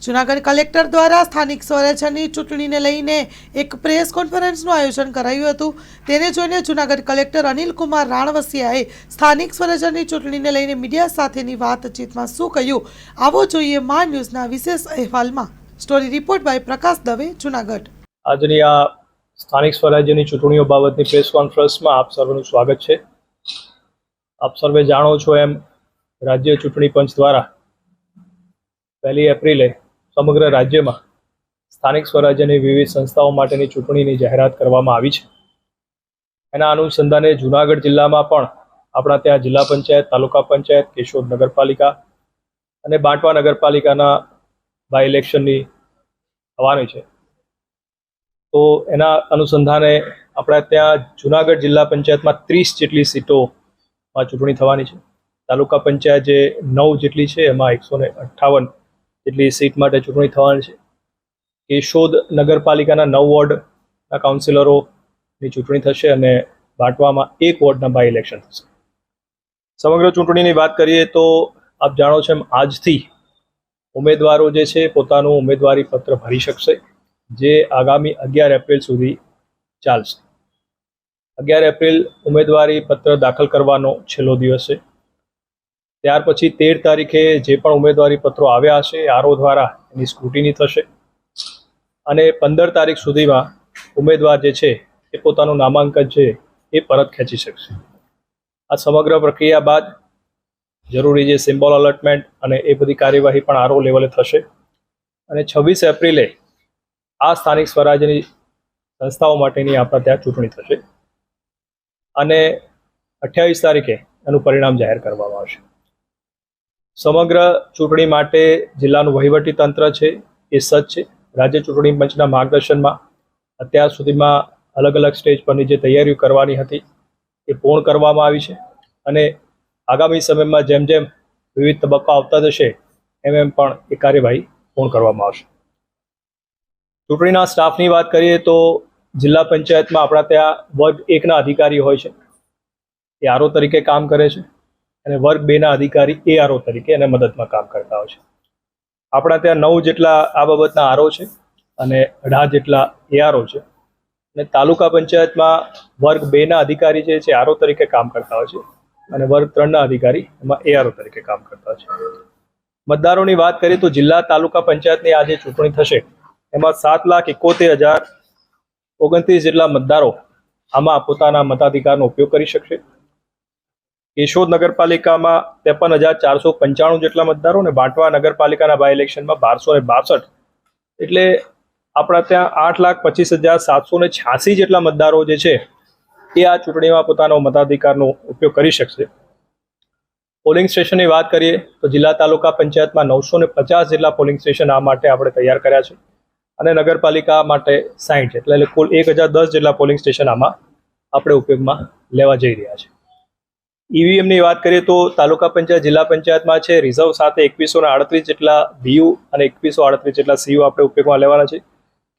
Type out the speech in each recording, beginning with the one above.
Junagadh collector દ્વારા સ્થાનિક સ્વરાજ્યની ચૂંટણીને લઈને એક પ્રેસ કોન્ફરન્સનું આયોજન કરાયું હતું। તેને જોઈને જૂનાગઢ કલેક્ટર અનિલ કુમાર રાણવસિયાએ સ્થાનિક સ્વરાજ્યની ચૂંટણીને લઈને મીડિયા સાથેની વાતચીતમાં શું કહ્યું, આવો જોઈએ મા ન્યૂઝના વિશેષ અહેવાલમાં। સ્ટોરી રિપોર્ટ બાય પ્રકાશ દવે, જૂનાગઢ। આજની આ સ્થાનિક સ્વરાજ્યની ચૂંટણીઓ બાબતની પ્રેસ કોન્ફરન્સમાં આપ સર્વનું સ્વાગત છે। આપ સર્વે જાણો છો એમ રાજ્ય ચૂંટણી પંચ દ્વારા 1 એપ્રિલે સમગ્ર રાજ્યમાં સ્થાનિક સ્વરાજ્યની વિવિધ સંસ્થાઓ માટેની ચૂંટણીની જાહેરાત કરવામાં આવી છે। એના અનુસંધાને જૂનાગઢ જિલ્લામાં પણ આપણા ત્યાં જિલ્લા પંચાયત, તાલુકા પંચાયત, કેશોદ નગરપાલિકા અને બાંટવા નગરપાલિકાના બાય ઇલેક્શનની થવાની છે। તો એના અનુસંધાને આપણા ત્યાં જૂનાગઢ જિલ્લા પંચાયતમાં 30 જેટલી સીટોમાં ચૂંટણી થવાની છે। તાલુકા પંચાયત જે 9 જેટલી છે એમાં 158 જેટલી સીટ માટે ચૂંટણી થવાની છે। કેશોદ નગરપાલિકાના 9 વોર્ડના કાઉન્સિલરોની ચૂંટણી થશે અને બાંટવામાં 1 વોર્ડના બાય ઇલેક્શન થશે। સમગ્ર ચૂંટણીની વાત કરીએ તો આપ જાણો છો એમ આજથી ઉમેદવારો જે છે પોતાનું ઉમેદવારી પત્ર ભરી શકશે, જે આગામી 11 એપ્રિલ સુધી ચાલશે। 11 એપ્રિલ ઉમેદવારી પત્ર દાખલ કરવાનો છેલ્લો દિવસ છે। ત્યાર પછી 13 તારીખે જે પણ ઉમેદવારી પત્રો આવ્યા હશે આરઓ દ્વારા એની સ્ક્રુટિની થશે અને 15 તારીખ સુધીમાં ઉમેદવાર જે છે એ પોતાનું નામાંકન છે એ પરત ખેંચી શકશે। આ સમગ્ર પ્રક્રિયા બાદ જરૂરી જે સિમ્બોલ અલોટમેન્ટ અને એ બધી કાર્યવાહી પણ આરઓ લેવલે થશે અને 26 એપ્રિલે આ સ્થાનિક સ્વરાજ્યની સંસ્થાઓ માટેની આપણા ત્યાં ચૂંટણી થશે અને 28 તારીખે એનું પરિણામ જાહેર કરવામાં આવશે। સમગ્ર ચૂંટણી માટે જિલ્લાનું વહીવટી તંત્ર છે એ સજ્જ છે। રાજ્ય ચૂંટણી પંચના માર્ગદર્શનમાં અત્યાર સુધીમાં અલગ અલગ સ્ટેજ પરની જે તૈયારીઓ કરવાની હતી એ પૂર્ણ કરવામાં આવી છે અને આગામી સમયમાં જેમ જેમ વિવિધ તબક્કા આવતા જશે એમ પણ એ કાર્યવાહી પૂર્ણ કરવામાં આવશે। ચૂંટણીના સ્ટાફની વાત કરીએ તો જિલ્લા પંચાયતમાં આપણા ત્યાં વર્ગ 1ના અધિકારી હોય છે, એ આરઓ તરીકે કામ કરે છે અને વર્ગ 2ના અધિકારી એઆરઓ તરીકે એને મદદમાં કામ કરતા હોય છે। આપણા ત્યાં 9 જેટલા આ બાબતના આરઓ છે અને 18 જેટલા એઆરઓ છે અને તાલુકા પંચાયતમાં વર્ગ 2ના અધિકારી જે છે આરઓ તરીકે કામ કરતા હોય છે અને વર્ગ 3ના અધિકારી એમાં એઆરઓ તરીકે કામ કરતા હોય છે। મતદારોની વાત કરીએ તો જિલ્લા તાલુકા પંચાયતની આ જે ચૂંટણી થશે એમાં 7,71,029 જેટલા મતદારો આમાં પોતાના મતાધિકારનો ઉપયોગ કરી શકશે। કેશોદ નગરપાલિકામાં 53,495 જેટલા મતદારો અને બાંટવા નગરપાલિકાના બાય ઇલેક્શનમાં 1262, એટલે આપણા ત્યાં 8,25,786 જેટલા મતદારો જે છે એ આ ચૂંટણીમાં પોતાનો મતાધિકારનો ઉપયોગ કરી શકશે। પોલિંગ સ્ટેશનની વાત કરીએ તો જિલ્લા તાલુકા પંચાયતમાં 950 જેટલા પોલિંગ સ્ટેશન આ માટે આપણે તૈયાર કર્યા છે અને નગરપાલિકા માટે 60 એટલે કુલ 1,010 જેટલા પોલિંગ સ્ટેશન આમાં આપણે ઉપયોગમાં લેવા જઈ રહ્યા છે। ઈવીએમની વાત કરીએ તો તાલુકા પંચાયત જિલ્લા પંચાયતમાં છે રિઝર્વ સાથે 2138 જેટલા બીયુ અને 2138 જેટલા સીયુ આપણે ઉપયોગમાં લેવાના છે।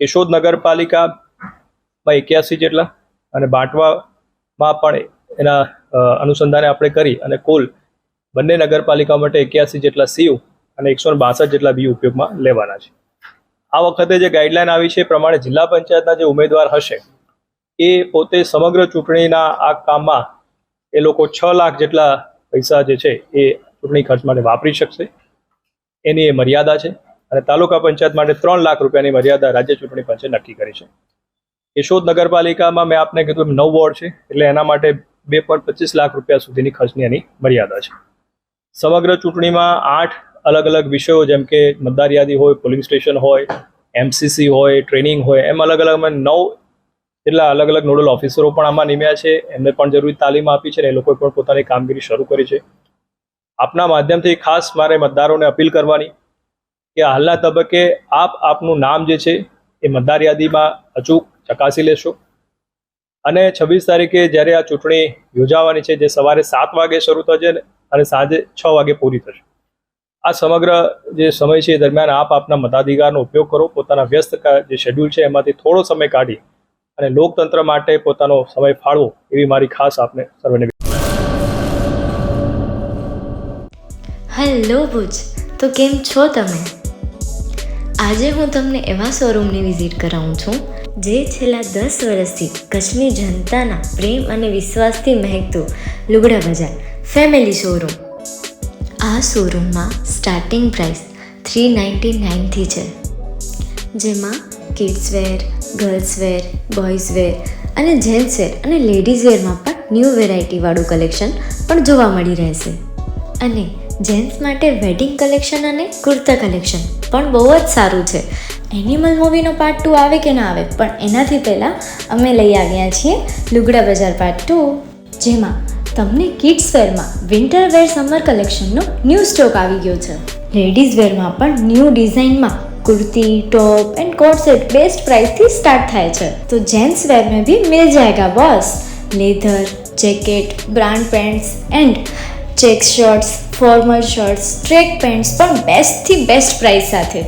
કેશોદ નગરપાલિકામાં 81 જેટલા અને બાંટવામાં પણ એના અનુસંધાને આપણે કરી અને કુલ બંને નગરપાલિકા માટે 81 જેટલા સીયુ અને 162 જેટલા બીયુ ઉપયોગમાં લેવાના છે। આ વખતે જે ગાઈડલાઈન આવી છે એ પ્રમાણે જિલ્લા પંચાયતના જે ઉમેદવાર હશે એ પોતે સમગ્ર ચૂંટણીના આ કામમાં એ લોકો 6 લાખ જેટલા પૈસા જે છે એ ચૂંટણી ખર્ચ માટે વાપરી શકશે, એની એ મર્યાદા છે અને તાલુકા પંચાયત માટે 3 લાખ રૂપિયાની મર્યાદા રાજ્ય ચૂંટણી પંચે નક્કી કરી છે। કેશોદ નગરપાલિકામાં મેં આપને કીધું 9 વોર્ડ છે એટલે એના માટે 2.25 લાખ રૂપિયા સુધીની ખર્ચની એની મર્યાદા છે। સમગ્ર ચૂંટણીમાં 8 અલગ અલગ વિષયો જેમ કે મતદાર યાદી હોય, પોલિંગ સ્ટેશન હોય, એમસીસી હોય, ટ્રેનિંગ હોય, એમ અલગ અલગ 9 જેટલા અલગ અલગ નોડલ ઓફિસરો પણ આમાં નિમ્યા છે, એમને પણ જરૂરી તાલીમ આપી છે અને એ લોકોએ પણ પોતાની કામગીરી શરૂ કરી છે। આપના માધ્યમથી ખાસ મારે મતદારોને અપીલ કરવાની કે હાલના તબક્કે આપનું નામ જે છે એ મતદાર યાદીમાં અચૂક ચકાસી લેશો અને 26 તારીખે જ્યારે આ ચૂંટણી યોજાવાની છે જે સવારે 7 વાગે શરૂ થશે અને સાંજે 6 વાગે પૂરી થશે, આ સમગ્ર જે સમય છે એ દરમિયાન આપના મતાધિકારનો ઉપયોગ કરો। પોતાના વ્યસ્ત જે શેડ્યુલ છે એમાંથી થોડો સમય કાઢી અને લોકતંત્ર માટે પોતાનો સમય ફાળવો એવી મારી ખાસ આપને સર્વને। હેલો ભુજ, તો કેમ છો તમે? આજે હું તમને એવા શોરૂમની વિઝિટ કરાવું છું જે છેલ્લા 10 વર્ષથી કચ્છની જનતાના પ્રેમ અને વિશ્વાસથી મહેકતું લુગડા બજાર ફેમિલી શોરૂમ. આ શોરૂમમાં સ્ટાર્ટિંગ પ્રાઇસ 399થી છે, જેમાં kids wear, girls wear, boys wear અને જેન્ટ્સ વેર અને લેડીઝ વેરમાં પણ ન્યૂ વેરાયટીવાળું કલેક્શન પણ જોવા મળી રહેશે. અને જેન્ટ્સ માટે વેડિંગ કલેક્શન અને કુર્તા કલેક્શન પણ બહુ જ સારું છે. એનિમલ મૂવીનો પાર્ટ 2 આવે કે ના આવે, પણ એનાથી પહેલાં અમે લઈ આવ્યા છીએ લુગડા બજાર પાર્ટ 2, જેમાં તમને કિડ્સ વેરમાં વિન્ટર વેર સમર કલેક્શનનો ન્યૂ સ્ટોક આવી ગયો છે. લેડીઝ વેરમાં પણ ન્યૂ ડિઝાઇનમાં kurti, top and coat set best price थी स्टार्ट थाय छे. तो जेंट्स वेर में भी मिल जाएगा boss. Leather, jacket, brand pants and check shirts, formal shirts, track pants पर बेस्ट थी बेस्ट प्राइस साथे.